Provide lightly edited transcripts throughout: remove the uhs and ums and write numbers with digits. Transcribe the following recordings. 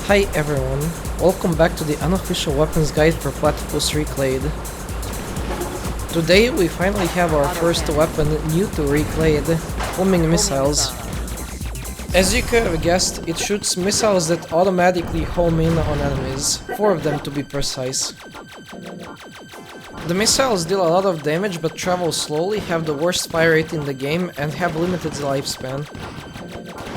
Hi everyone, welcome back to the unofficial weapons guide for Platypus Reclayed. Today we finally have our first weapon new to Reclayed, homing missiles. As you could have guessed, it shoots missiles that automatically home in on enemies, 4 of them to be precise. The missiles deal a lot of damage but travel slowly, have the worst fire rate in the game and have limited lifespan.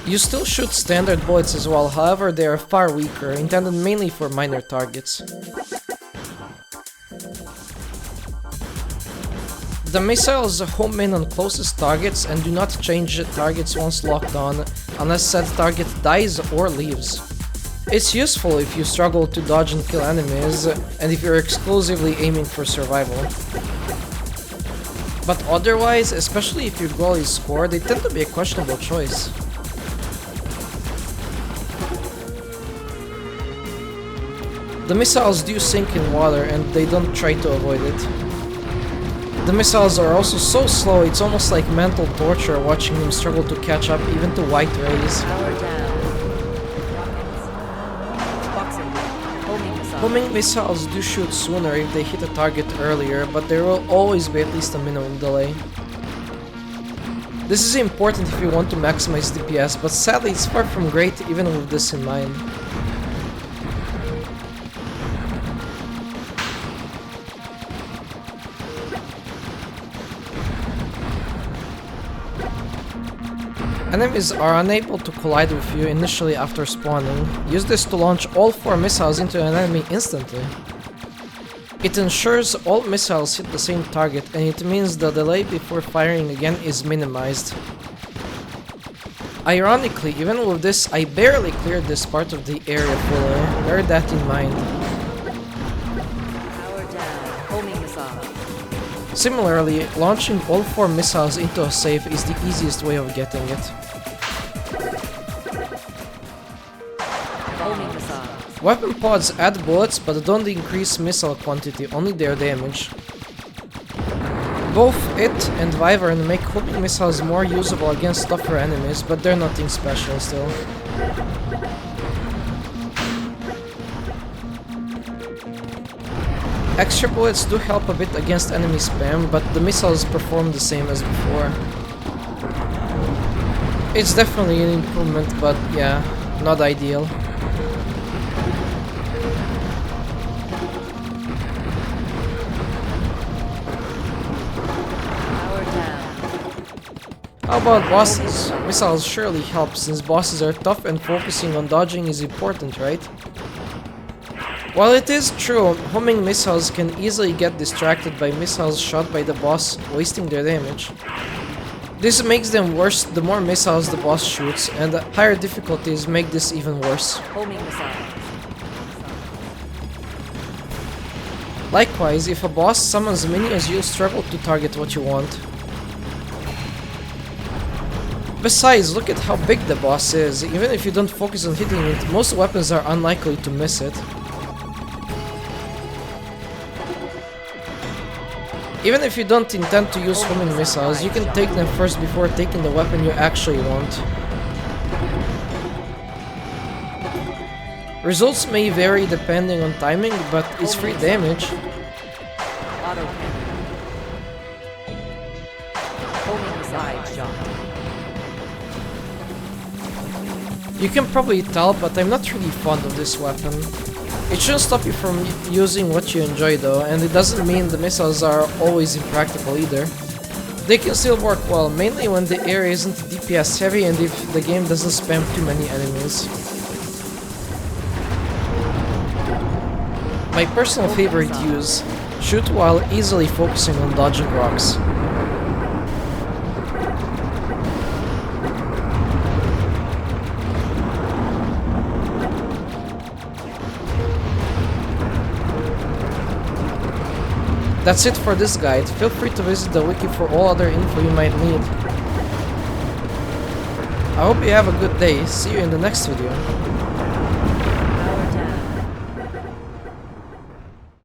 You still shoot standard bullets as well, however they are far weaker, intended mainly for minor targets. The missiles home in on closest targets and do not change targets once locked on, unless said target dies or leaves. It's useful if you struggle to dodge and kill enemies, and if you're exclusively aiming for survival. But otherwise, especially if your goal is score, they tend to be a questionable choice. The missiles do sink in water and they don't try to avoid it. The missiles are also so slow it's almost like mental torture watching them struggle to catch up even to white rays. Homing missiles do shoot sooner if they hit a target earlier, but there will always be at least a minimum delay. This is important if you want to maximize DPS, but sadly it's far from great even with this in mind. Enemies are unable to collide with you initially after spawning. Use this to launch all 4 missiles into an enemy instantly. It ensures all missiles hit the same target, and it means the delay before firing again is minimized. Ironically, even with this, I barely cleared this part of the area fully. Bear that in mind. Similarly, launching all 4 missiles into a safe is the easiest way of getting it. Weapon pods add bullets but don't increase missile quantity, only their damage. Both it and Wyvern make homing missiles more usable against tougher enemies, but they're nothing special still. Extra bullets do help a bit against enemy spam, but the missiles perform the same as before. It's definitely an improvement, but yeah, not ideal. How about bosses? Missiles surely help, since bosses are tough and focusing on dodging is important, right? While it is true, homing missiles can easily get distracted by missiles shot by the boss, wasting their damage. This makes them worse the more missiles the boss shoots, and higher difficulties make this even worse. Likewise, if a boss summons minions, you'll struggle to target what you want. Besides, look at how big the boss is. Even if you don't focus on hitting it, most weapons are unlikely to miss it. Even if you don't intend to use homing missiles, you can take them first before taking the weapon you actually want. Results may vary depending on timing, but it's free damage. You can probably tell, but I'm not really fond of this weapon. It shouldn't stop you from using what you enjoy though, and it doesn't mean the missiles are always impractical either. They can still work well, mainly when the area isn't DPS heavy and if the game doesn't spam too many enemies. My personal favorite use: shoot while easily focusing on dodging rocks. That's it for this guide. Feel free to visit the wiki for all other info you might need. I hope you have a good day. See you in the next video.